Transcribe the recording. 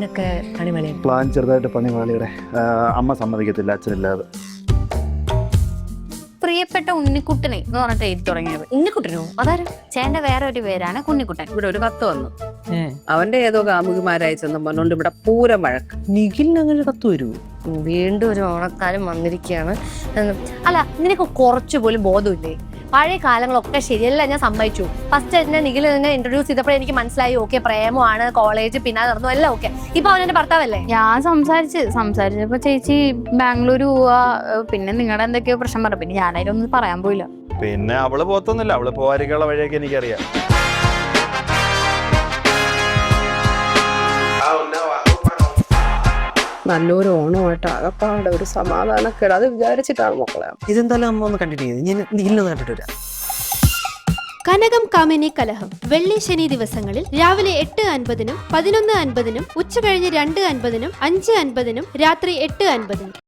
പ്ലാനൊക്കെ പണിമണിയാണ്. Plan ചെറുതായിട്ട് പണിവാളിയുടെ അമ്മ സമ്മതിക്കത്തില്ല അച്ഛനില്ലാതെ. പ്രിയപ്പെട്ട ഉണ്ണിക്കുട്ടനെ എന്ന് പറഞ്ഞിട്ട് എഴുതി തുടങ്ങിയത്. ഉണ്ണിക്കുട്ടനോ? അതാരും ചേട്ടന്റെ വേറെ ഒരു പേരാണ് കുഞ്ഞിക്കുട്ടൻ. ഇവിടെ ഒരു കത്ത് വന്നു. അവന്റെ ഏതോ കാമുകിമാരയച്ചെന്നും പറഞ്ഞോണ്ട് ഇവിടെ പൂരം വഴക്ക്. നിഖിലിന് അങ്ങനെ കത്ത് വരുമോ? വീണ്ടും ഒരു ഓണക്കാലം വന്നിരിക്കുകയാണ്. അല്ല, നിനക്ക് കുറച്ചുപോലും ബോധമില്ലേ? പഴയ കാലങ്ങളൊക്കെ ശരിയല്ല, ഞാൻ സമ്മതിച്ചു. ഫസ്റ്റ് എന്നെ നിഖിൽ എന്നെ ഇൻട്രൊഡ്യൂസ് ചെയ്തപ്പോഴേ എനിക്ക് മനസ്സിലായി, ഓക്കെ പ്രേമമാണ്, കോളേജ് പിന്നെ നടന്നു എല്ലാം ഓക്കെ. ഇപ്പൊ അവൻ എന്റെ ഭർത്താവല്ലേ? ഞാൻ സംസാരിച്ചപ്പോ ചേച്ചി ബാംഗ്ലൂർ പോവാ, പിന്നെ നിങ്ങളുടെ എന്തൊക്കെയോ പ്രശ്നം പറഞ്ഞു. പിന്നെ ഞാനതിലൊന്നും പറയാൻ പോയില്ല. പിന്നെ അവള് പോത്തൊന്നുമില്ല, അവള് പോവാരിക്കുള്ള വഴിയൊക്കെ എനിക്കറിയാം. നല്ലൊരു ഓണമായിട്ട് ആകപ്പാടെ ഒരു സമാധാനക്കേട്, അത് വിചാരിച്ചിട്ടാണ് മക്കളെ. ഇതെന്തായാലും അമ്മ ഒന്ന് കണ്ടിട്ട് ഞാൻ നിഖിലൊന്ന് കണ്ടിട്ട് വരാം. കനകം കാമിനി കലഹം വെള്ളി ശനി ദിവസങ്ങളിൽ രാവിലെ 8:50, 11:50, ഉച്ചകഴിഞ്ഞ് 2:50, 5:50, രാത്രി 8:50.